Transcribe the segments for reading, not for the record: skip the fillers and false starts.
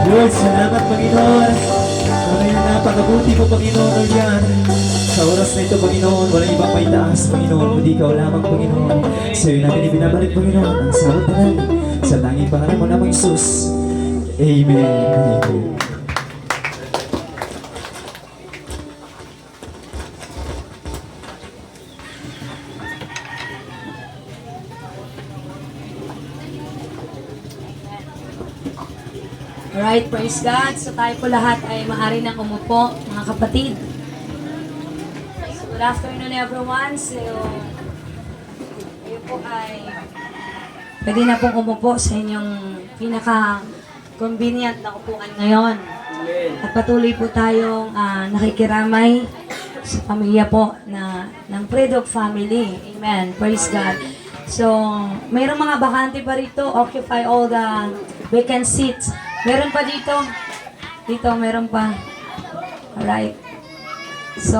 Lord, salamat Panginoon. Kami na napakabuti mo Panginoon Lord yan. Sa oras na ito Panginoon, walang ibang may taas Panginoon, kundi ikaw lamang Panginoon. Sa iyo natin ibinabalik Panginoon ang sawat na namin. Sa tanging pangalan mo namang Isus. Amen. Amen. Alright, praise God. So tayo po lahat ay maaari nang umupo, mga kapatid. So, good afternoon everyone. So, kayo po ay pwede na pong umupo sa inyong pinaka-convenient na upuan ngayon. At patuloy po tayong nakikiramay sa pamilya po ng Predog family. Amen. Praise God. So, mayroong mga bakante pa rito. Occupy all the vacant seats. Meron pa dito. Dito, meron pa. Alright. So,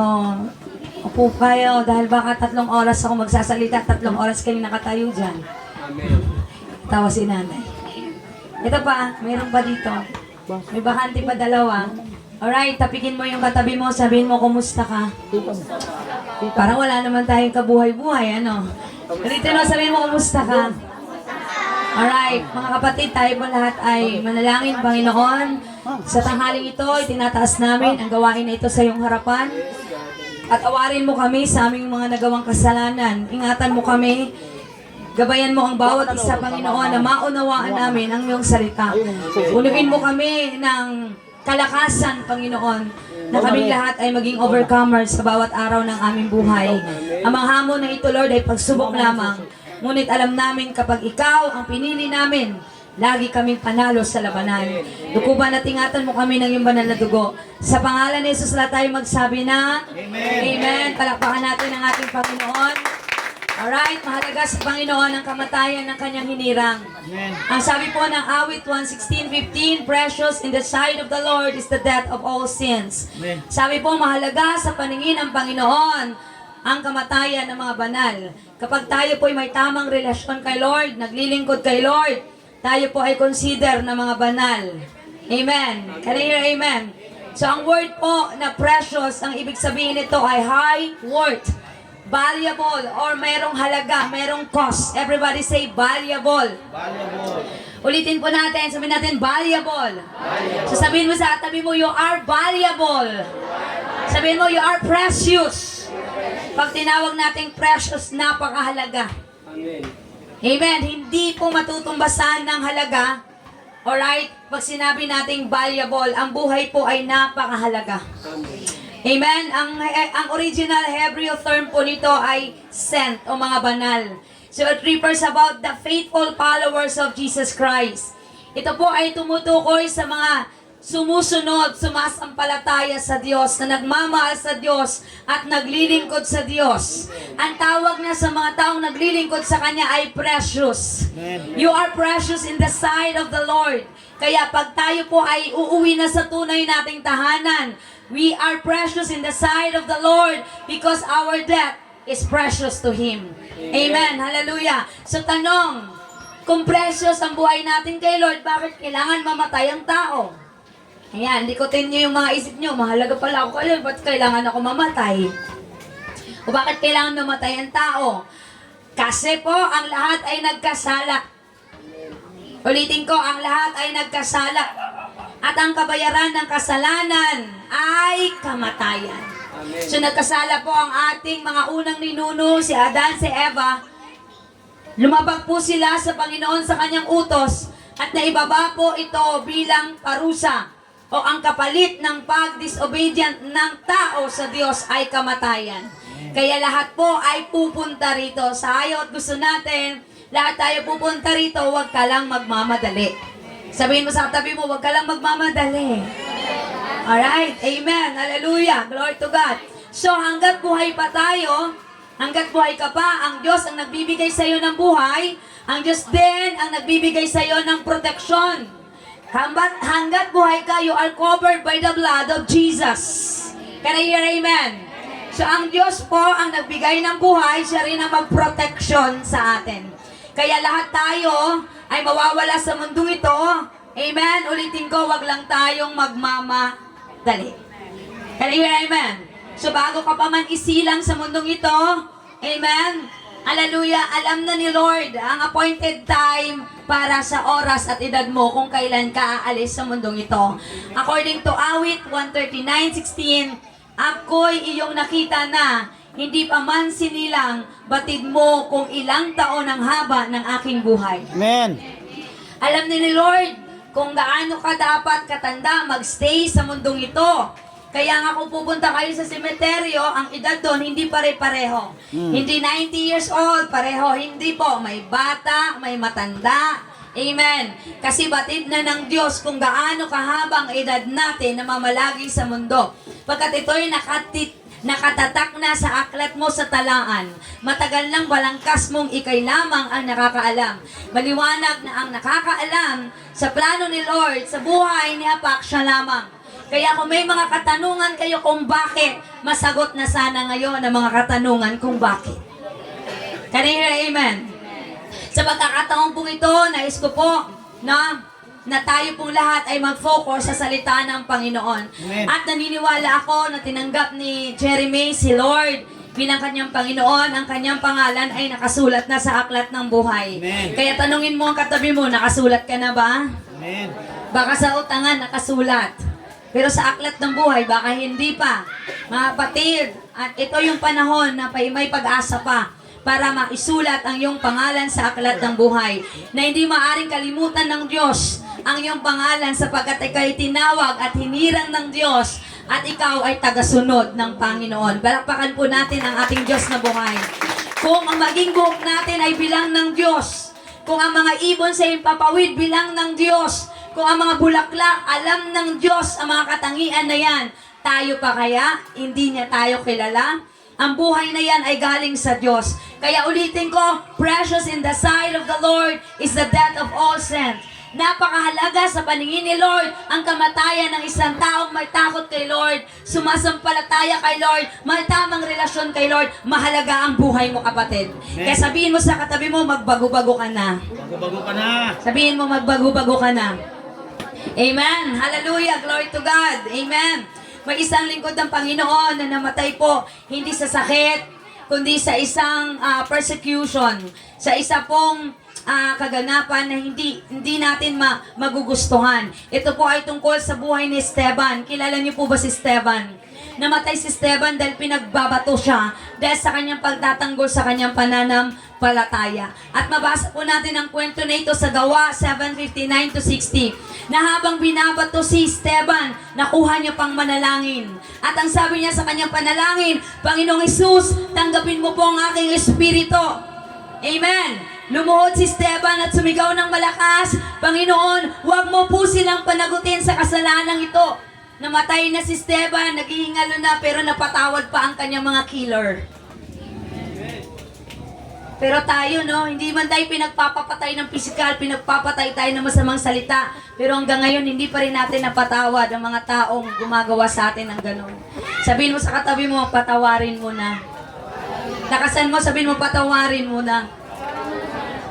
upo kayo dahil baka 3 oras ako magsasalita. 3 oras kayo nakatayo dyan. Amen. Tawa si nanay. Ito pa, meron pa dito. May bakante pa 2. Alright, tapikin mo yung katabi mo. Sabihin mo, kumusta ka? Parang wala naman tayong kabuhay-buhay, ano? Dito no, sabihin mo, kumusta ka? Alright, mga kapatid, tayo po lahat ay manalangin, Panginoon. Sa tanghaling ito, itinataas namin ang gawain na ito sa iyong harapan. At awarin mo kami sa aming mga nagawang kasalanan. Ingatan mo kami. Gabayan mo ang bawat isa, Panginoon, na maunawaan namin ang iyong salita. Unuin mo kami ng kalakasan, Panginoon, na kaming lahat ay maging overcomers sa bawat araw ng aming buhay. Ang mga hamon na ito, Lord, ay pagsubok lamang. Ngunit alam namin kapag ikaw ang pinili namin, lagi kaming panalo sa labanan. Dukuban at ingatan mo kami ng iyong banal na dugo. Sa pangalan ni Jesus lahat tayo magsabi na Amen. Amen. Palakpakan natin ang ating Panginoon. Alright, mahalaga sa Panginoon ang kamatayan ng kanyang hinirang. Amen. Ang sabi po ng awit 1:16-15, precious in the sight of the Lord is the death of all sins. Amen. Sabi po, mahalaga sa paningin ng Panginoon ang kamatayan ng mga banal. Kapag tayo po ay may tamang relasyon kay Lord, naglilingkod kay Lord, tayo po ay consider na mga banal. Amen. Can I hear amen? So ang word po na precious, ang ibig sabihin nito ay high worth, valuable, or merong halaga, merong cost. Everybody say valuable. Valuable. Ulitin po natin, sabihin natin valuable. So sabihin mo sa tabi mo, you are valuable. Sabihin mo, you are precious. Pag tinawag nating precious, napakahalaga. Amen. Amen. Hindi po matutumbasan ng halaga. Alright? Pag sinabi nating valuable, ang buhay po ay napakahalaga. Amen. Ang original Hebrew term po nito ay sent o mga banal. So it refers about the faithful followers of Jesus Christ. Ito po ay tumutukoy sa mga sumusunod, sumasampalataya sa Diyos, na nagmamahal sa Diyos at naglilingkod sa Diyos. Ang tawag na sa mga taong naglilingkod sa Kanya ay precious. You are precious in the sight of the Lord. Kaya pag tayo po ay uuwi na sa tunay nating tahanan, we are precious in the sight of the Lord because our death is precious to Him. Amen. Hallelujah. So tanong, kung precious ang buhay natin kay Lord, bakit kailangan mamatay ang tao? Ayan, likotin nyo yung mga isip nyo. Mahalaga pala ako kayo. Ba't kailangan ako mamatay? O bakit kailangan mamatay ang tao? Kasi po, ang lahat ay nagkasala. Ulitin ko, ang lahat ay nagkasala. At ang kabayaran ng kasalanan ay kamatayan. So nagkasala po ang ating mga unang ninuno, si Adan, si Eva. Lumabag po sila sa Panginoon sa kanyang utos at naibaba po ito bilang parusa o ang kapalit ng pag-disobedient ng tao sa Diyos ay kamatayan. Kaya lahat po ay pupunta rito. Sa ayaw at gusto natin, lahat tayo pupunta rito, huwag ka lang magmamadali. Sabihin mo sa tabi mo, huwag ka lang magmamadali. Alright, amen, hallelujah, glory to God. So hanggat buhay pa tayo, hanggat buhay ka pa, ang Diyos ang nagbibigay sa iyo ng buhay, ang Diyos din ang nagbibigay sa iyo ng proteksyon. Hanggat buhay ka, you are covered by the blood of Jesus. Can I hear amen? So ang Diyos po ang nagbigay ng buhay, siya rin ang mag-protection sa atin. Kaya lahat tayo ay mawawala sa mundong ito. Amen? Ulitin ko, wag lang tayong magmamadali. Can I hear amen? So bago ka pa man isilang sa mundong ito, amen? Hallelujah, alam na ni Lord ang appointed time para sa oras at edad mo kung kailan ka aalis sa mundong ito. According to Awit 139:16, ako'y iyong nakita na hindi pa man sinilang, batid mo kung ilang taon ang haba ng aking buhay. Amen. Alam ni Lord kung gaano ka dapat katanda magstay sa mundong ito. Kaya nga kung pupunta kayo sa semeteryo, ang edad doon hindi pare-pareho. Hindi 90 years old, pareho. Hindi po. May bata, may matanda. Amen. Kasi batid na ng Diyos kung gaano kahaba ang edad natin na mamalagi sa mundo. Pagkat ito'y nakatatak na sa aklat mo sa talaan. Matagal nang balangkas mong ikay lamang ang nakakaalam. Maliwanag na ang nakakaalam sa plano ni Lord, sa buhay ni Apak, siya lamang. Kaya kung may mga katanungan kayo kung bakit, masagot na sana ngayon ang mga katanungan kung bakit. Kanina, amen. Sa pagkakataon pong ito, nais ko po na tayo pong lahat ay mag-focus sa salita ng Panginoon. Amen. At naniniwala ako na tinanggap ni Jeremy si Lord. bilang kanyang Panginoon, ang kanyang pangalan ay nakasulat na sa aklat ng buhay. Amen. Kaya tanungin mo ang katabi mo, nakasulat ka na ba? Amen. Baka sa utangan nakasulat. Pero sa aklat ng buhay, baka hindi pa. Mga kapatid, at ito yung panahon na may pag-asa pa para maisulat ang iyong pangalan sa aklat ng buhay. Na hindi maaring kalimutan ng Diyos ang iyong pangalan sapagkat ikaw'y tinawag at hinirang ng Diyos at ikaw ay tagasunod ng Panginoon. Balakpakan po natin ang ating Diyos na buhay. Kung ang maging buhok natin ay bilang ng Diyos, kung ang mga ibon sa impapawid bilang ng Diyos, kung ang mga bulaklak alam ng Diyos ang mga katangian na yan, tayo pa kaya? Hindi niya tayo kilala? Ang buhay na yan ay galing sa Diyos. Kaya ulitin ko, precious in the sight of the Lord is the death of all saints. Napakahalaga sa paningin ni Lord ang kamatayan ng isang taong may takot kay Lord, sumasampalataya kay Lord, may tamang relasyon kay Lord. Mahalaga ang buhay mo, kapatid. Kaya sabihin mo sa katabi mo, magbago-bago ka na. Bago-bago ka na. Sabihin mo, magbago-bago ka na. Amen. Hallelujah. Glory to God. Amen. May isang lingkod ng Panginoon na namatay po, hindi sa sakit, kundi sa isang persecution, sa isa pong kaganapan na hindi natin magugustuhan. Ito po ay tungkol sa buhay ni Esteban. Kilala niyo po ba si Esteban? Namatay si Esteban dahil pinagbabato siya dahil sa kanyang pagtatanggol sa kanyang pananampalataya. At mabasa po natin ang kwento na ito sa Gawa 7:59 to 60. Na habang binabato si Esteban, nakuha niya pang manalangin. At ang sabi niya sa kanyang panalangin, Panginoong Hesus, tanggapin mo po ang aking espiritu. Amen. Lumuhod si Esteban at sumigaw ng malakas, Panginoon, huwag mo po silang panagutin sa kasalanang ito. Namatay na si Esteban, naghihingalo na, pero napatawad pa ang kanyang mga killer. Pero tayo, no, hindi man tayo pinagpapapatay ng pisikal, pinagpapatay tayo ng masamang salita. Pero hanggang ngayon, hindi pa rin natin napatawad ang mga taong gumagawa sa atin ng ganun. Sabihin mo sa katabi mo, patawarin mo na. Lakasan mo, sabihin mo, patawarin mo na.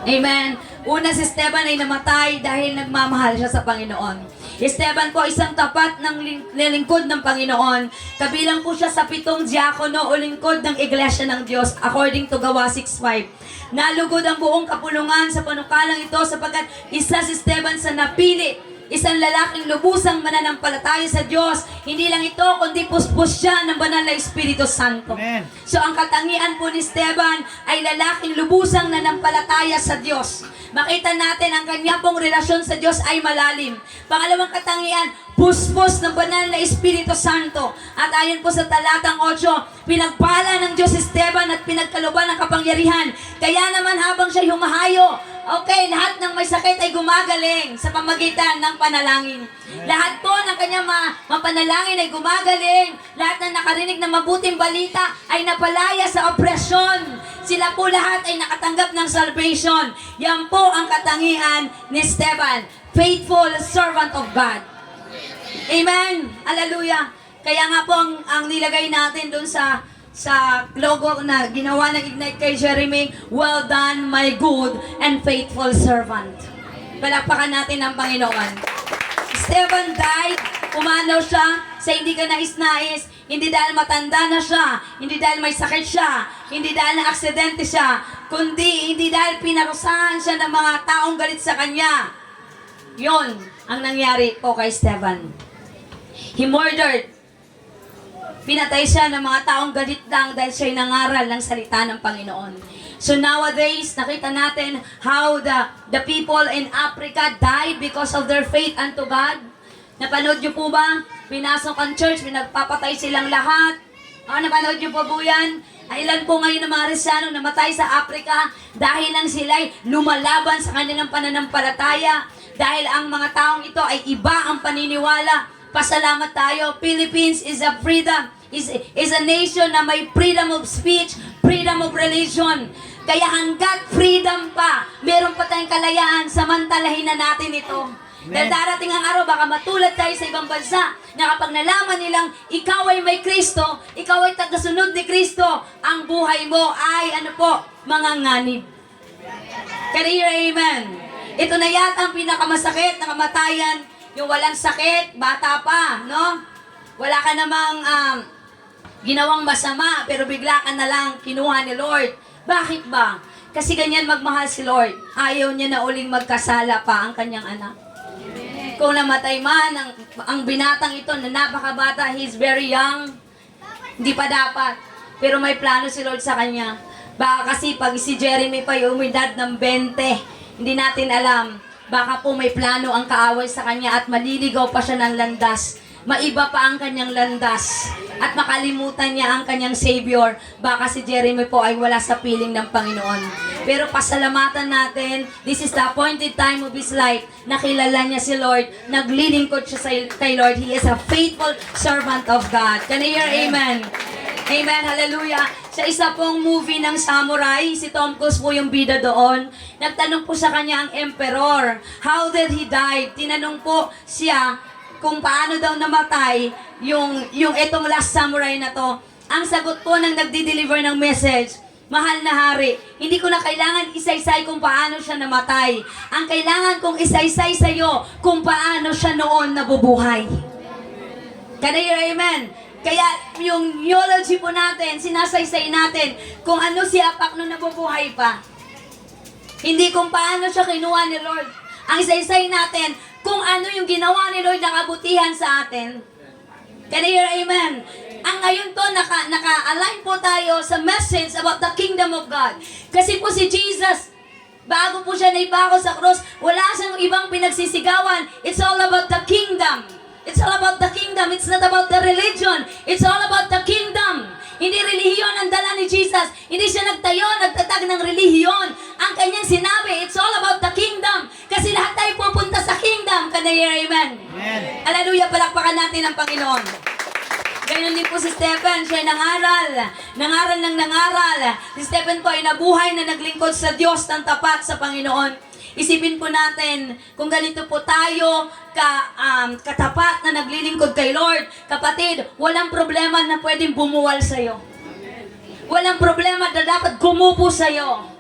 Amen. Una, si Esteban ay namatay dahil nagmamahal siya sa Panginoon. Esteban po isang tapat ng lingkod ng Panginoon. Kabilang po siya sa 7 diakono o lingkod ng Iglesia ng Diyos according to Gawa 6:5. Nalugod ang buong kapulungan sa panukalang ito sapagkat isa si Esteban sa napili. Isang lalaking lubusang mananampalataya sa Diyos. Hindi lang ito, kundi puspos siya ng banal na Espiritu Santo. Amen. So ang katangian po ni Esteban ay lalaking lubusang nanampalataya sa Diyos. Makita natin ang kanya pong relasyon sa Diyos ay malalim. Pangalawang katangian, puspos ng banal na Espiritu Santo. At ayon po sa talatang 8, pinagpala ng Diyos si Esteban at pinagkaluban ng kapangyarihan. Kaya naman habang siya humahayo, okay, lahat ng may sakit ay gumagaling sa pamagitan ng panalangin. Lahat po ng kanyang mapanalangin ay gumagaling. Lahat ng nakarinig ng mabuting balita ay napalaya sa opresyon. Sila po lahat ay nakatanggap ng salvation. Yan po ang katangian ni Esteban, faithful servant of God. Amen. Hallelujah. Kaya nga po ang nilagay natin dun sa logo na ginawa ng Ignite kay Jeremy, well done, my good and faithful servant. Palakpakan natin ang Panginoon. Esteban died, umanaw siya sa hindi ka nais-nais, hindi dahil matanda na siya, hindi dahil may sakit siya, hindi dahil na aksidente siya, kundi hindi dahil pinarusahan siya ng mga taong galit sa kanya. Yon ang nangyari po kay Esteban. He murdered. Pinatay siya ng mga taong galit lang dahil siya'y nangaral ng salita ng Panginoon. So nowadays, nakita natin how the people in Africa died because of their faith unto God. Napanood niyo po ba? Pinasok ang church, pinagpapatay silang lahat. Napanood niyo po po yan? Ilan po ngayon ng mga Kristyano namatay sa Africa dahil lang sila'y lumalaban sa kanilang pananampalataya. Dahil ang mga taong ito ay iba ang paniniwala. Pasalamat tayo. Philippines is a freedom. Is a nation na may freedom of speech, freedom of religion. Kaya hanggat freedom pa, meron pa tayong kalayaan, samantalahin na natin ito. Dahil darating ang araw, baka matulad tayo sa ibang bansa na kapag nalaman nilang ikaw ay may Kristo, ikaw ay tagasunod ni Kristo, ang buhay mo ay manganganib. Kaya amen. Ito na yata ang pinakamasakit na kamatayan, yung walang sakit, bata pa, no? Wala ka namang ginawang masama, pero bigla ka na lang kinuha ni Lord. Bakit ba? Kasi ganyan magmahal si Lord. Ayaw niya na uling magkasala pa ang kanyang anak. Kung namatay man ang binatang ito na napakabata, he's very young, hindi pa dapat. Pero may plano si Lord sa kanya. Baka kasi pag si Jeremy pa yung umidad ng 20, hindi natin alam. Baka po may plano ang kaaway sa kanya at maliligaw pa siya ng landas. Maiba pa ang kanyang landas at makalimutan niya ang kanyang Savior. Baka si Jeremy po ay wala sa piling ng Panginoon. Pero pasalamatan natin, this is the appointed time of his life. Nakilala niya si Lord, naglilingkod siya kay Lord. He is a faithful servant of God. Can I hear amen? Amen, hallelujah. Sa isa pong movie ng samurai, si Tom Cruise po yung bida doon. Nagtanong po sa kanya ang emperor, how did he die? Tinanong po siya kung paano daw namatay yung itong last samurai na to. Ang sagot po ng nagdi-deliver ng message, mahal na hari, hindi ko na kailangan isaysay kung paano siya namatay. Ang kailangan kong isaysay sa'yo kung paano siya noon nabubuhay. Can I hear amen? Kaya yung eulogy po natin, sinasaysay natin kung ano si Apak nung nabubuhay pa. Hindi kung paano siya kinuha ni Lord. Ang isaysay natin, kung ano yung ginawa ni Lord na kabutihan sa atin. Can I hear amen? Ang ngayon to, naka-align po tayo sa message about the kingdom of God. Kasi po si Jesus, bago po siya naipako sa cross, wala siyang ibang pinagsisigawan. It's all about the kingdom. It's all about the kingdom. It's not about the religion. It's all about the kingdom. Hindi relihiyon ang dala ni Jesus. Hindi siya nagtatag ng relihiyon. Ang kanyang sinabi, it's all about the kingdom. Kasi lahat tayo pupunta sa kingdom. Can I hear amen? Amen. Hallelujah, palakpakan natin ang Panginoon. Ganon din po si Stephen, siya ay nangaral ng nangaral. Si Stephen po ay nabuhay na naglingkod sa Diyos ng tapat sa Panginoon. Isipin po natin, kung ganito po tayo katapat na naglilingkod kay Lord, kapatid, walang problema na pwedeng bumuwal sa'yo. Walang problema na dapat gumupo sa'yo.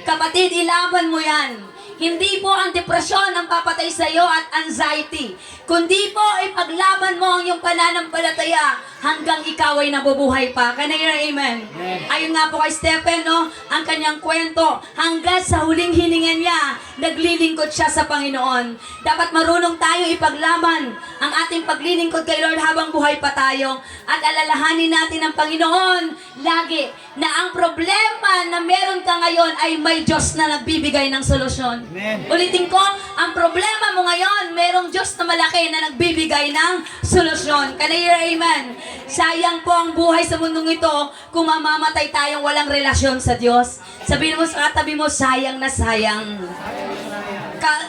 Kapatid, ilaban mo yan. Hindi po ang depresyon ang papatay sa iyo at anxiety. Kundi po ipaglaban mo ang iyong pananampalataya hanggang ikaw ay nabubuhay pa. Can I hear amen? Ayun nga po kay Stephen, no? Ang kanyang kwento, hanggang sa huling hininga niya, naglilingkod siya sa Panginoon. Dapat marunong tayo ipaglaban ang ating paglilingkod kay Lord habang buhay pa tayo. At alalahanin natin ang Panginoon lagi na ang problema na meron ka ngayon ay may Diyos na nagbibigay ng solusyon. Amen. Ulitin ko, ang problema mo ngayon, merong Diyos na malaki na nagbibigay ng solusyon. Can I hear amen? Sayang po ang buhay sa mundong ito kung mamamatay tayong walang relasyon sa Diyos. Sabihin mo sa katabi mo, sayang na sayang.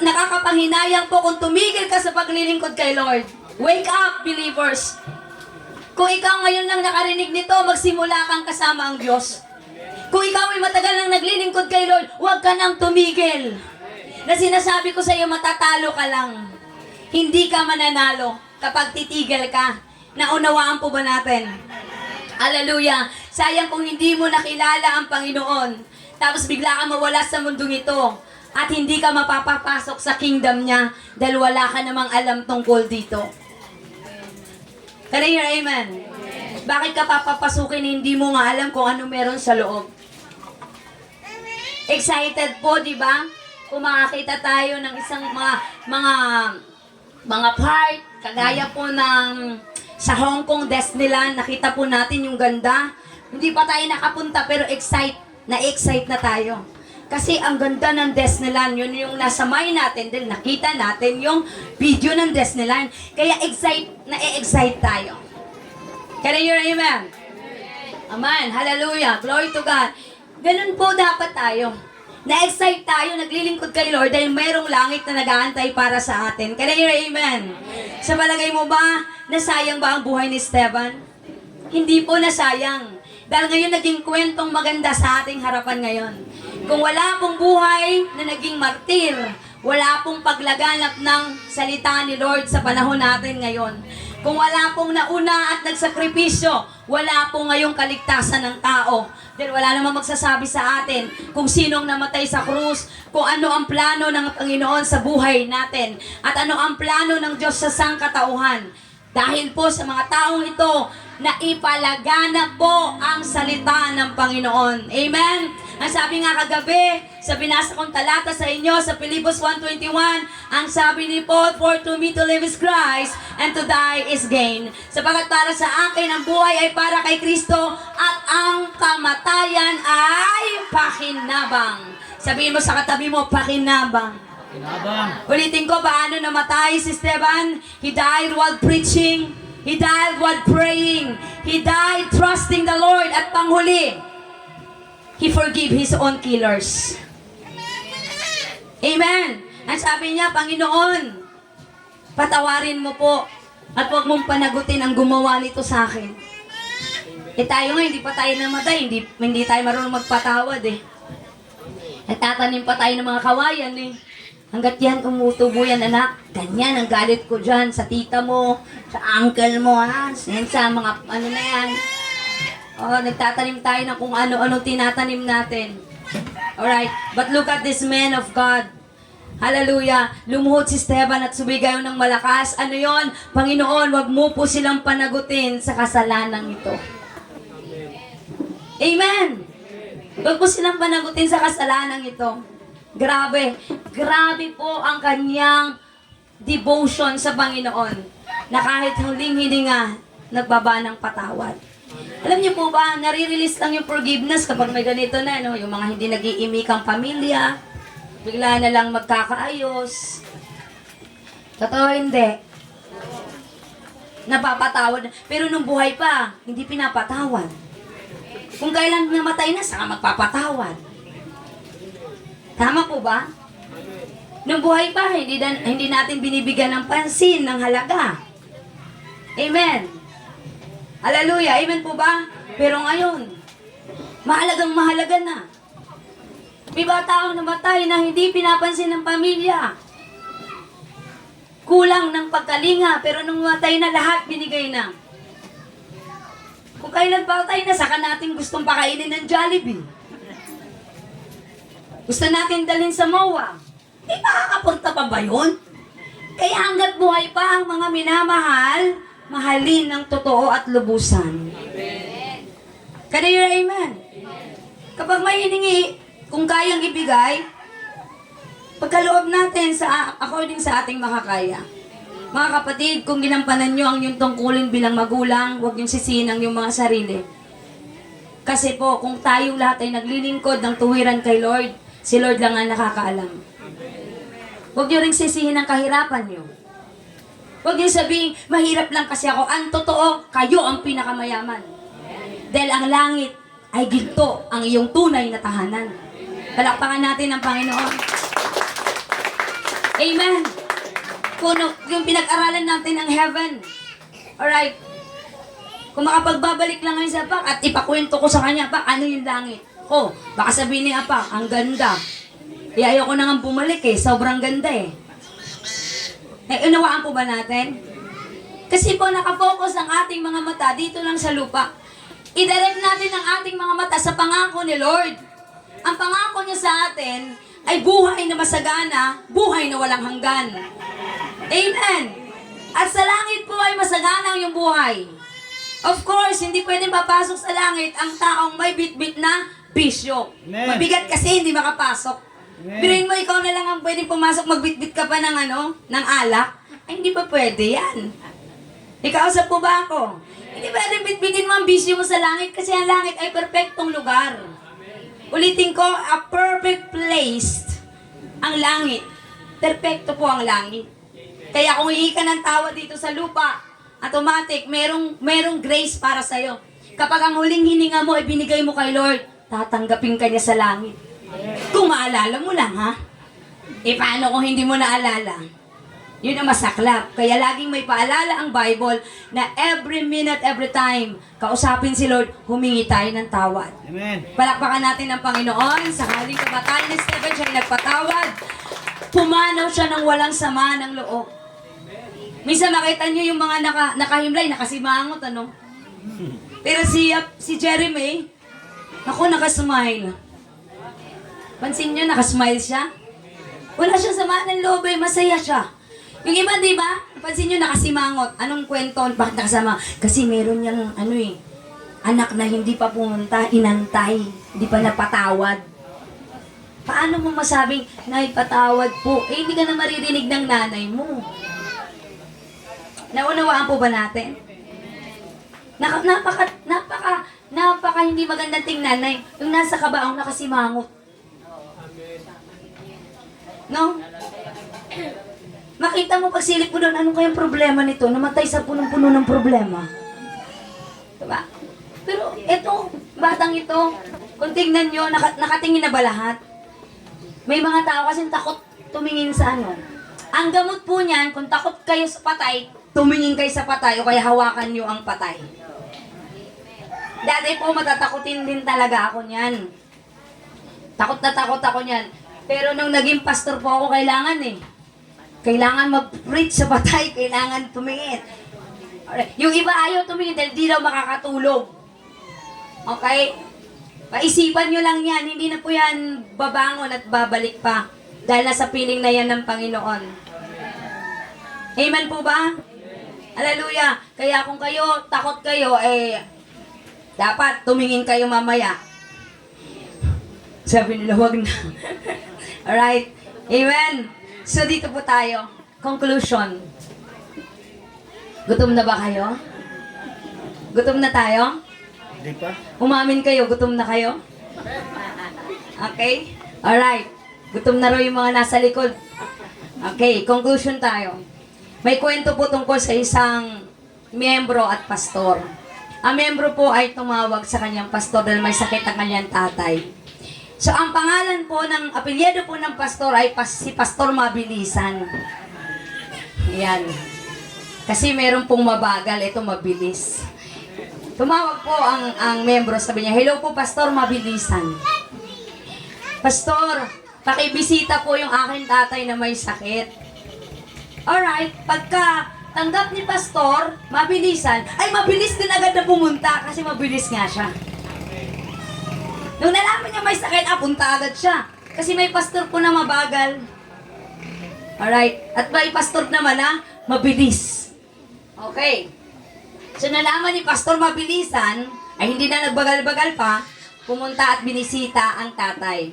Nakakapanghinayang po kung tumigil ka sa paglilingkod kay Lord. Wake up, believers. Kung ikaw ngayon lang nakarinig nito, magsimula kang kasama ang Diyos. Kung ikaw ay matagal nang naglilingkod kay Lord, huwag ka nang tumigil. Na sinasabi ko sa iyo, matatalo ka lang. Hindi ka mananalo kapag titigil ka. Naunawaan po ba natin? Hallelujah. Sayang kung hindi mo nakilala ang Panginoon. Tapos bigla ka mawala sa mundong ito. At hindi ka mapapapasok sa kingdom niya dahil wala ka namang alam tungkol dito. Can I hear amen? Bakit ka papapasukin hindi mo nga alam kung ano meron sa loob? Excited po, di ba? Kung makakita tayo ng isang mga part, kagaya po ng sa Hong Kong Disneyland, nakita po natin yung ganda. Hindi pa tayo nakapunta pero na-excite na tayo. Kasi ang ganda ng Disneyland, yun yung nasa mind natin dahil nakita natin yung video ng Disneyland. Kaya na-excite tayo. Can I hear amen? Amen. Hallelujah. Glory to God. Ganun po dapat tayo. Na-excite tayo, naglilingkod kay Lord dahil mayroong langit na nag-aantay para sa atin. Can I hear amen? Sa palagay mo ba, nasayang ba ang buhay ni Esteban? Hindi po nasayang. Dahil ngayon naging kwentong maganda sa ating harapan ngayon. Kung wala pong buhay na naging martir, wala pong paglaganap ng salita ni Lord sa panahon natin ngayon. Kung wala pong nauna at nagsakripisyo, wala pong ngayong kaligtasan ng tao. Dahil wala namang magsasabi sa atin kung sinong namatay sa krus, kung ano ang plano ng Panginoon sa buhay natin, at ano ang plano ng Diyos sa sangkatauhan. Dahil po sa mga taong ito na ipalaganap po ang salita ng Panginoon. Amen? Ang sabi nga kagabi, sa binasa kong talata sa inyo, sa Pilipos 1:21, ang sabi ni Paul, "For to me to live is Christ, and to die is gain." Sapagat para sa akin, ang buhay ay para kay Kristo, at ang kamatayan ay pakinabang. Sabihin mo sa katabi mo, pakinabang. Ulitin ko, paano namatay si Esteban? He died while preaching. He died while praying. He died trusting the Lord. At panghuli, he forgave his own killers. Amen. Ang sabi niya, Panginoon, patawarin mo po at huwag mong panagutin ang gumawa nito sa akin. Tayo nga, hindi pa tayo namatay. Hindi tayo marunong magpatawad Nagtatanim pa tayo ng mga kawayan Hanggat yan umutubo yan, anak. Ganyan ang galit ko dyan sa tita mo, sa uncle mo, sa mga ano na yan. Nagtatanim tayo ng kung ano-ano tinatanim natin. Alright, but look at this man of God. Hallelujah. Lumuhod si Esteban at sumigaw ng malakas. Ano yon? Panginoon, wag mo po silang panagutin sa kasalanan ito. Amen. Wag po silang panagutin sa kasalanan ito. Grabe po ang kanyang devotion sa Panginoon na kahit huling hininga, nagbaba ng patawad. Alam niyo po ba, nare-release lang yung forgiveness kapag may ganito na, yung mga hindi nag-iimikang pamilya, bigla na lang magkakaayos. Totoo hindi. Napapatawad. Pero nung buhay pa, hindi pinapatawad. Kung kailan namatay na, saka magpapatawad. Tama po ba? Nung buhay pa, hindi natin binibigyan ng pansin, ng halaga. Amen. Hallelujah. Amen po ba? Pero ngayon, mahalaga na. May ba taong namatay na hindi pinapansin ng pamilya? Kulang ng pagkalinga, pero nung matay na lahat, binigay na. Kung kailan patay na, saka natin gustong pakainin ng Jollibee. Gusto natin dalhin sa MOA. Makakapunta pa ba yun? Kaya hanggat buhay pa ang mga minamahal, mahalin ng totoo at lubusan. Can you hear amen? Kapag may hiningi, kung kayang ibigay, pagkaloob natin according sa ating makakaya. Mga kapatid, kung ginampanan nyo ang inyong tungkulin bilang magulang, huwag yung sisihin ang inyong mga sarili. Kasi po, kung tayong lahat ay naglilingkod ng tuwiran kay Lord, si Lord lang ang nakakaalam. Huwag niyo ring sisihin ang kahirapan niyo. Huwag niyo sabihin, mahirap lang kasi ako. Ang totoo, kayo ang pinakamayaman. Dahil ang langit ay ginto ang iyong tunay na tahanan. Palakpakan natin ang Panginoon. Amen. Kung yung pinag-aralan natin ng heaven. Alright. Kung makapagbabalik lang ngayon sa Pak at ipakwento ko sa kanya, Pak, ano yung langit? Baka sabihin niya, Pak, ang ganda. Ayoko na nga bumalik sobrang ganda unawaan po ba natin? Kasi po nakafocus ang ating mga mata dito lang sa lupa. I-direct natin ang ating mga mata sa pangako ni Lord. Ang pangako niya sa atin ay buhay na masagana, buhay na walang hanggan. Amen! At sa langit po ay masagana ang iyong buhay. Of course, hindi pwedeng papasok sa langit ang taong may bit-bit na bisyo. Amen. Mabigat kasi hindi makapasok. Biruin mo, ikaw na lang ang pwedeng pumasok, magbitbit ka pa ng ng alak. Ay, hindi pa pwede yan. Ikausap po ba ako? Hindi pwede bitbitin mo ang bisyo mo sa langit kasi ang langit ay perpektong lugar. Ulitin ko, a perfect place ang langit. Perpekto po ang langit. Kaya kung hihi ka ng tawa dito sa lupa, automatic, merong grace para sa'yo. Kapag ang huling hininga mo, ibinigay mo kay Lord, tatanggapin ka niya sa langit. Kung maalala mo lang, ha? Paano kung hindi mo naalala? Yun ang masaklap. Kaya laging may paalala ang Bible na every minute, every time, kausapin si Lord, humingi tayo ng tawad. Amen. Palakpakan natin ang Panginoon. Sa haling kamatayan ni Stephen, siya nagpatawad. Pumanaw siya ng walang sama ng loob. Minsan makita niyo yung mga nakahimlay, nakasimangot, Pero si Jeremy, nakasmile. Pansin niyo, nakasmile siya. Wala siya sama ng loob, masaya siya. Yung iba, di ba? Pansin nyo, nakasimangot. Anong kwento? Bakit nakasama? Kasi meron niyang, anak na hindi pa pumunta, inantay. Hindi pa napatawad. Paano mo masabing, Nay, patawad po? Eh, hindi ka na maririnig ng nanay mo. Naunawaan po ba natin? Napaka hindi magandang tingnan, Nay. Yung nasa kabaong nakasimangot. No? Makita mo pag silip mo doon, anong kayang problema nito? Namatay sa punong-puno ng problema. Diba? Pero eto, batang ito, kung tingnan nyo, nakatingin na ba lahat? May mga tao kasi takot tumingin sa ano. Ang gamot po niyan, kung takot kayo sa patay, tumingin kayo sa patay o kaya hawakan nyo ang patay. Dati po, matatakotin din talaga ako niyan. Takot na takot ako niyan. Pero nung naging pastor po ako, kailangan mag-preach sa patay, kailangan tumingin. Yung iba ayaw tumingin dahil di daw makakatulog. Okay? Paisipan nyo lang yan, hindi na po yan babangon at babalik pa. Dahil nasa piling na yan ng Panginoon. Amen po ba? Hallelujah! Kaya kung kayo, takot kayo, dapat tumingin kayo mamaya. Sabi nila, wag na. Alright? Amen? So, dito po tayo. Conclusion. Gutom na ba kayo? Gutom na tayo? Hindi pa? Umamin kayo, gutom na kayo? Okay? Alright. Gutom na raw yung mga nasa likod. Okay, conclusion tayo. May kwento po tungkol sa isang miyembro at pastor. Ang miyembro po ay tumawag sa kanyang pastor dahil may sakit ang kanyang tatay. So, ang pangalan po ng, apelyido po ng pastor ay si Pastor Mabilisan. Yan. Kasi meron pong mabagal, ito mabilis. Tumawag po ang membro, sabi niya, hello po Pastor Mabilisan. Pastor, pakibisita po yung aking tatay na may sakit. Alright, pagka tanggap ni Pastor Mabilisan, ay mabilis din agad na pumunta kasi mabilis nga siya. Nung nalaman niya may sakit, punta agad siya. Kasi may pastor po na mabagal. Alright, at may pastor naman na mabilis. Okay. So nalaman ni Pastor Mabilisan, ay hindi na nagbagal-bagal pa, pumunta at binisita ang tatay.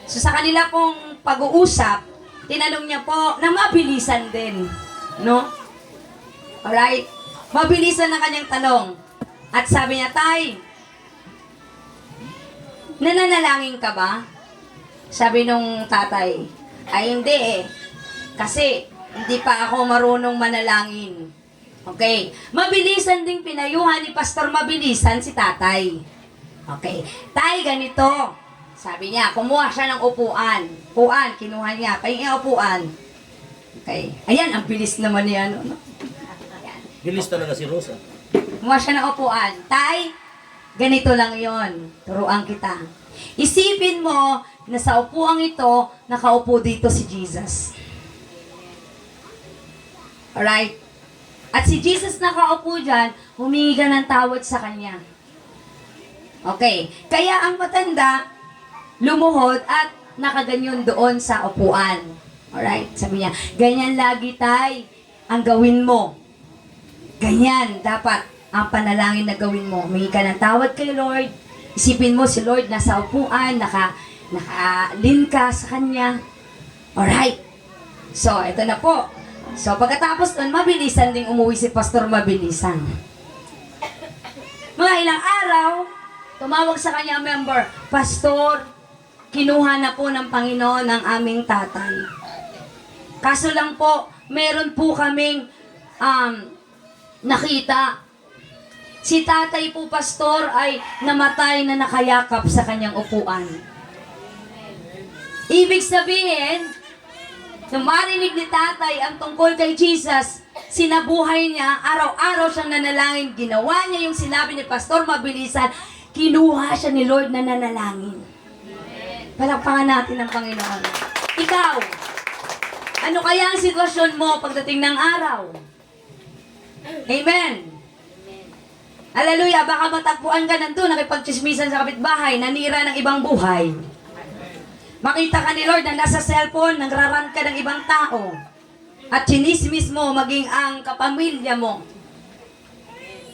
So sa kanila pong pag-uusap, tinanong niya po na mabilisan din. No? Alright? Mabilisan ang kanyang tanong. At sabi niya, Tay, nananalangin ka ba? Sabi nung tatay, ay hindi eh. Kasi hindi pa ako marunong manalangin. Okay. Mabilisan ding pinayuhan ni Pastor Mabilisan si tatay. Okay. Tay, ganito. Sabi niya, kumuha siya ng upuan. Upuan, kinuha niya. Pahingi upuan. Okay. Ayan, ang bilis naman niya. No? Ayan. Bilis talaga si Rosa. Kumuha siya ng upuan. Tay, ganito lang yon. Turuan kita. Isipin mo na sa upuang ito, nakaupo dito si Jesus. Alright? At si Jesus nakaupo dyan, humingi ka ng tawad sa kanya. Okay. Kaya ang matanda, lumuhod at nakaganyon doon sa upuan. Alright? Sabi niya, ganyan lagi tay ang gawin mo. Ganyan, dapat ang panalangin na gawin mo. Humingi ka ng tawad kay Lord. Isipin mo si Lord nasa upuan, nakalin ka sa Kanya. Alright. So, ito na po. So, pagkatapos nun, mabilisan ding umuwi si Pastor Mabilisan. Mga ilang araw, tumawag sa kanya ang member, Pastor, kinuha na po ng Panginoon ang aming tatay. Kaso lang po, meron po kaming nakita. Si tatay po, Pastor, ay namatay na nakayakap sa kanyang upuan. Ibig sabihin, nung marinig ni tatay ang tungkol kay Jesus, sinabuhay niya, araw-araw siyang nanalangin, ginawa niya yung sinabi ni Pastor Mabilisan, kinuha siya ni Lord na nanalangin. Palakpakan natin ang Panginoon. Ikaw, ano kaya ang sitwasyon mo pagdating ng araw? Amen. Hallelujah, baka matagpuan ka nandun, nakipagchismisan sa kapitbahay, nanira ng ibang buhay. Makita ka ni Lord na nasa cellphone, nagraran ka ng ibang tao. at chinismis mo, maging ang kapamilya mo.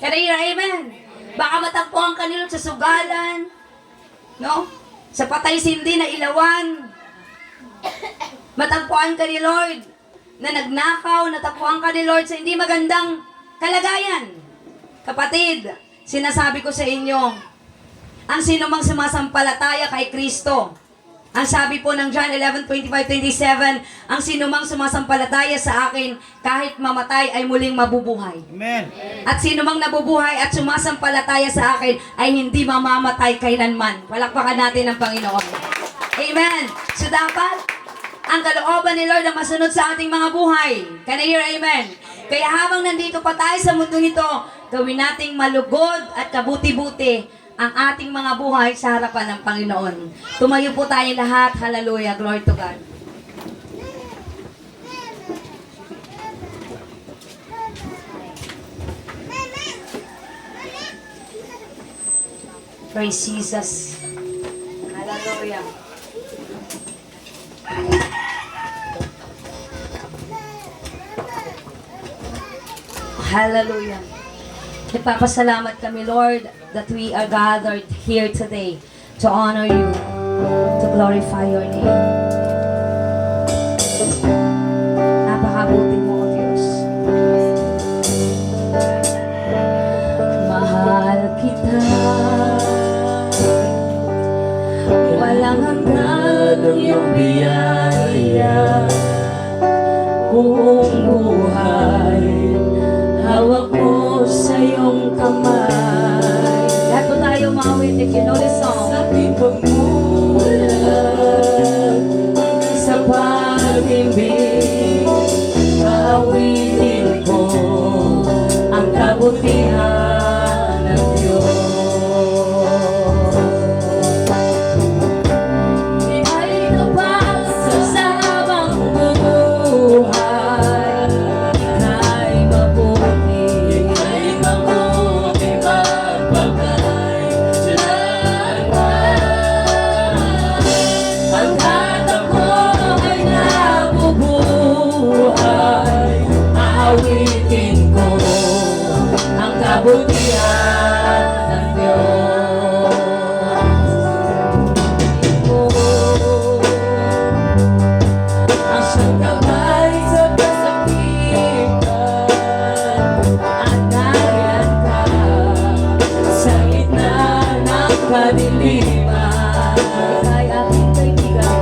Can I hear amen? Baka matagpuan ka nila sa sugalan, no? Sa patay sindi na ilawan. Matagpuan ka ni Lord na nagnakaw, natagpuan ka ni Lord sa hindi magandang kalagayan. Kapatid, sinasabi ko sa inyo, ang sinumang sumasampalataya kay Kristo, ang sabi po ng John 11:25-27, ang sinumang sumasampalataya sa akin, kahit mamatay ay muling mabubuhay. Amen. At sinumang nabubuhay at sumasampalataya sa akin ay hindi mamamatay kailanman. Palakpakan natin ang Panginoon. Amen. So dapat, ang kalooban ni Lord na masunod sa ating mga buhay. Can I hear amen? Kaya habang nandito pa tayo sa mundong ito, gawin nating malugod at kabuti-buti ang ating mga buhay sa harapan ng Panginoon. Tumayo po tayo lahat. Hallelujah. Glory to God. Praise Jesus. Hallelujah. Hallelujah. Nagpapasalamat kami, Lord, that we are gathered here today to honor you, to glorify your name. Napakabuti mo, O Diyos. Mahal kita, walang hanggan ang iyong biyaya, buong buhay. Hawak mo sa iyong kamay. Lahat po tayo mawit if you know this song. Sa ating pagmulat, sa pag-ibig, awitin ko ang kabutihan ng Diyos. Ika'y kapag sa habang buhay, ika'y mabuti, magpagay lahat. Hanggat ako ay nabubuhay, aawitin ko ang kabutihan ng Diyos. Ang siyang gabay sa kasakitan at nariyan ka sa gitna ng kadiliman. Kay aking kaibigan,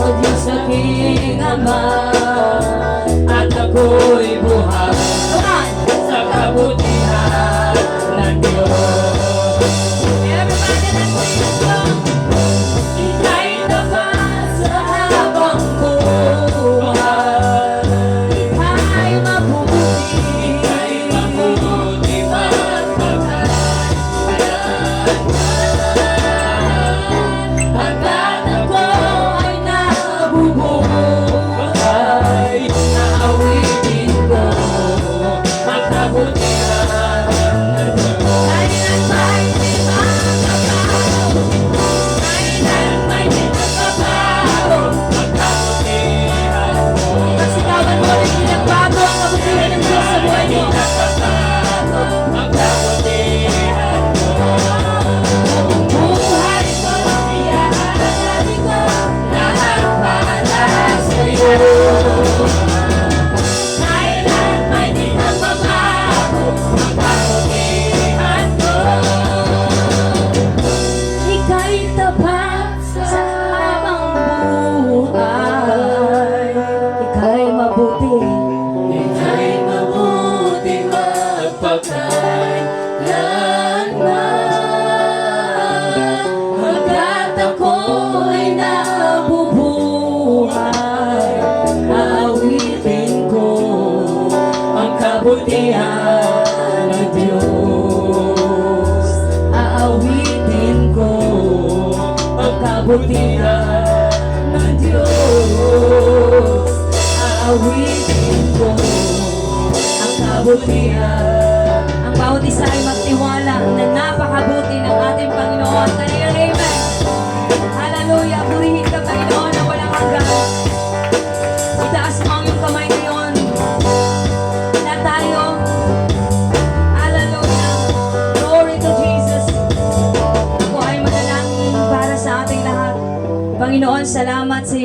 O Diyos aking Ama, at ako'y buhay sa kabutihan ng Diyos. Everybody, let's sing this song. Ika'y tapat sa habang buhay, ika'y mabuti, magpagay hanggat ako ay nabubuhay,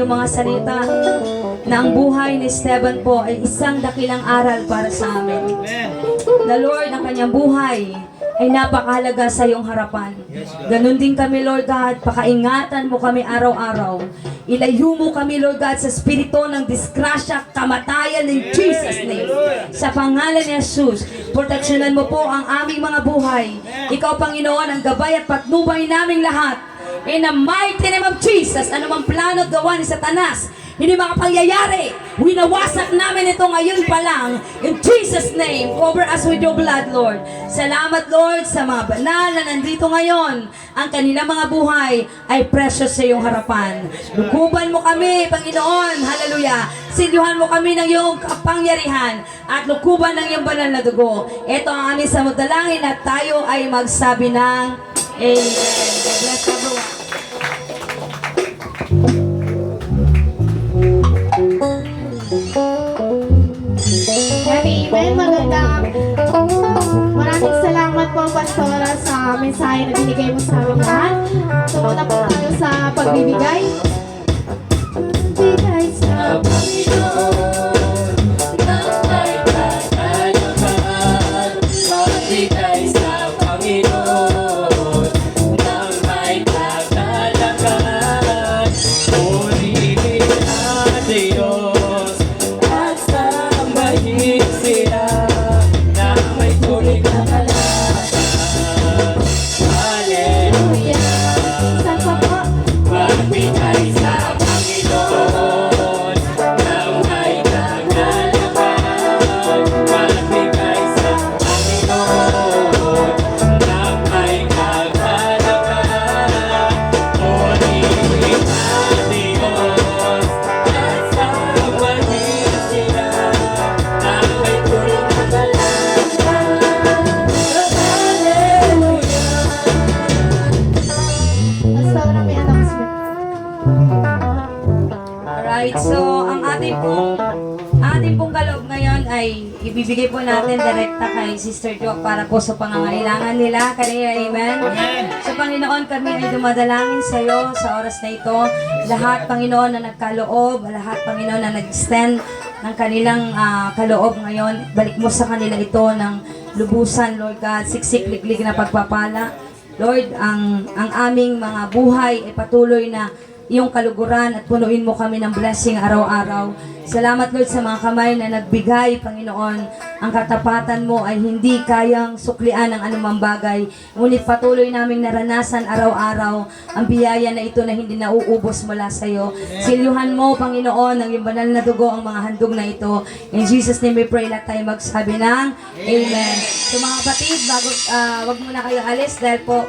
iyong mga salita na ang buhay ni Esteban po ay isang dakilang aral para sa amin. Na Lord, ang kanyang buhay ay napakahalaga sa iyong harapan. Ganon din kami, Lord God, pakaingatan mo kami araw-araw. Ilayo mo kami, Lord God, sa spirito ng disgrasya, kamatayan in Jesus' name. Sa pangalan ni Jesus, proteksyonan mo po ang aming mga buhay. Ikaw, Panginoon, ang gabay at patnubay naming lahat. In the mighty name of Jesus, anumang plano at gawa ni Satanas, hindi makapangyayari. Winawasak namin ito ngayon pa lang. In Jesus' name, cover us with your blood, Lord. Salamat, Lord, sa mga banal na nandito ngayon. Ang kanilang mga buhay ay precious sa iyong harapan. Lukuban mo kami, Panginoon. Hallelujah. Silyuhan mo kami ng iyong kapangyarihan at lukuban ng iyong banal na dugo. Ito ang aming samudalangin at tayo ay magsabi ng Amen. God bless everyone. Amen. Maraming salamat po, Pastora, sa mensahe na binigay mo sa aming lahat. Tumuna po tayo sa pagbibigay. Bigay sa Magbigay sa Panginoon ng may kagalakan. Purihin ang Diyos at sambahin sila na may tulig na kalaban. Hallelujah! Saan pa po? Magbigay sa Panginoon ng may kagalakan. Magbigay sa Panginoon ng may kagalakan. Purihin ang Diyos at sambahin sila na may tulig na kalaban. Hallelujah! Pastora, may announcement. Alright, so ang ating pong kaloob ngayon ay ibibigay po natin direkta kay Sister Jo para po sa pangangailangan nila. Kanina, amen? So Panginoon, kami ay dumadalangin sa iyo sa oras na ito. Lahat, Panginoon, na nagkaloob, lahat, Panginoon, na nag-extend ng kanilang kaloob ngayon, balik mo sa kanila ito ng lubusan, Lord God, siksik-liglig na pagpapala. Lord, ang aming mga buhay ay patuloy na iyong kaluguran at punuin mo kami ng blessing araw-araw. Salamat, Lord, sa mga kamay na nagbigay, Panginoon. Ang katapatan mo ay hindi kayang suklian ng anumang bagay. Ngunit patuloy naming naranasan araw-araw ang biyaya na ito na hindi nauubos mula sa iyo. Silyuhan mo, Panginoon, ng iyong banal na dugo ang mga handog na ito. In Jesus' name we pray, lahat tayo magsabi ng Amen. So mga kapatid, wag muna kayo alis dahil po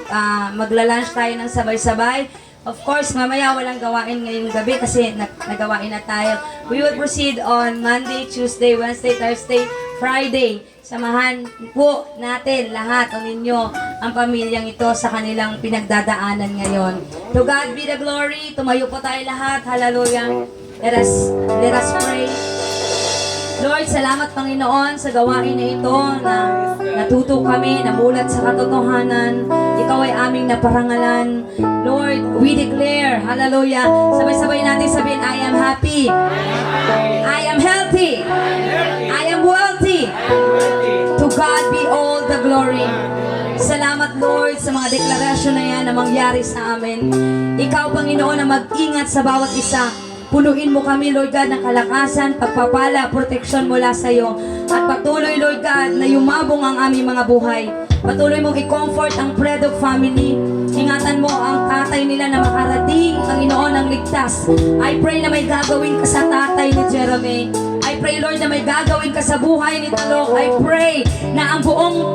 magla-lunch tayo ng sabay-sabay. Of course, mamaya walang gawain ngayong gabi kasi nagawain na tayo. We will proceed on Monday, Tuesday, Wednesday, Thursday, Friday. Samahan po natin lahat o ninyo ang pamilyang ito sa kanilang pinagdadaanan ngayon. To God be the glory. Tumayo po tayo lahat. Hallelujah. Let us pray. Lord, salamat Panginoon sa gawain na ito na natuto kami, namulat sa katotohanan. Ikaw ay aming naparangalan. Lord, we declare, hallelujah, sabay-sabay natin sabihin, I am happy, I am healthy, I am wealthy. To God be all the glory. Salamat Lord sa mga deklarasyon na yan na mangyari sa amin. Ikaw Panginoon na mag-ingat sa bawat isa. Punuin mo kami, Lord God, ng kalakasan, pagpapala, proteksyon mula sa iyo. At patuloy, Lord God, na yumabong ang aming mga buhay. Patuloy mong i-comfort ang Predog family. Ingatan mo ang tatay nila na makarating, Panginoon, ang ligtas. I pray na may gagawin ka sa tatay ni Jeremy. I pray, Lord, na may gagawin ka sa buhay ni Talok. I pray na ang buong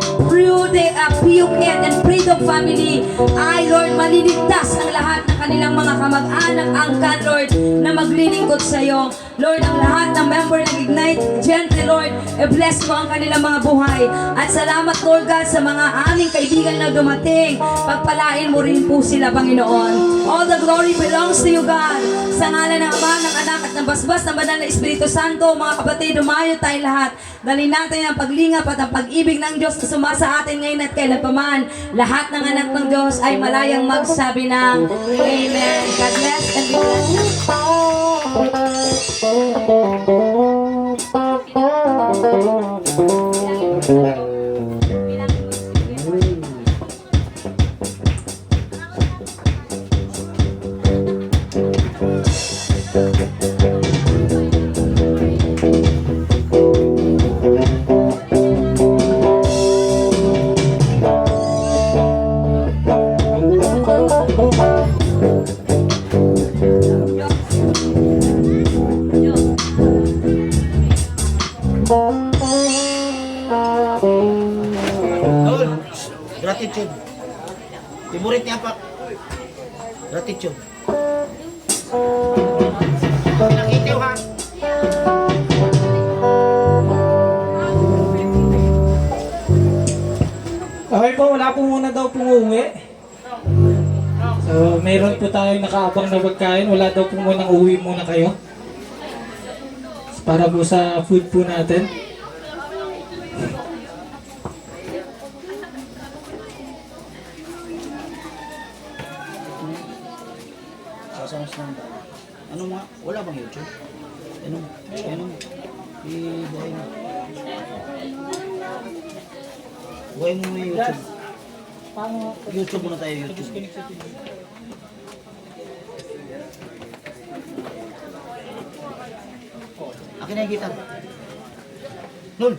Piyuket and Predog family ay, Lord, maliligtas ang lahat ng kanilang mga kamag-anak, angkan, Lord, na maglilingkod sa iyo. Lord, ang lahat ng member ng Ignite, gently, Lord, bless mo ang kanilang mga buhay. At salamat, Lord God, sa mga aming kaibigan na dumating. Pagpalain mo rin po sila, Panginoon. All the glory belongs to you, God. Sa ngalan ng Ama, ng Anak, at ng Basbas, ng Banal na Espiritu Santo, mga kapatid, umayo tayo lahat. Dalhin natin ang paglingap at ang pag-ibig ng Diyos na sumasa atin ngayon at kailan paman. Lahat ng anak ng Diyos ay malayang magsabi ng Amen. God bless and be blessed. Tol, gratitude. Favorite niya pa. Gratitude. Nakitiw ha. Okay po, wala po muna daw pong uuwi. So, meron po tayong nakaabang na pagkain. Wala daw po munang uwi muna kayo. Para po sa food po natin. Sasamas lang. Ano mga? Wala bang YouTube? Ano? Ano? Buhay mo. Buhay mo yung YouTube. YouTube muna tayo, YouTube. Akin na yung gitar. Nul!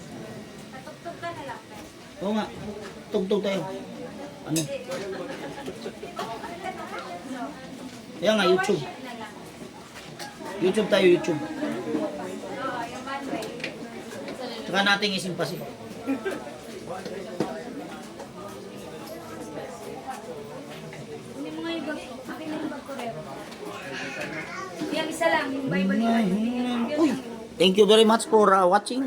Oo nga. Tugtog tayo. Ano? Kaya nga, YouTube. YouTube tayo, YouTube. Tsaka nating isimpasi. Hindi mo nga yung bag. Akin na yung bag ko rin. Yung isa lang, yung Bible. Uy! Thank you very much for watching.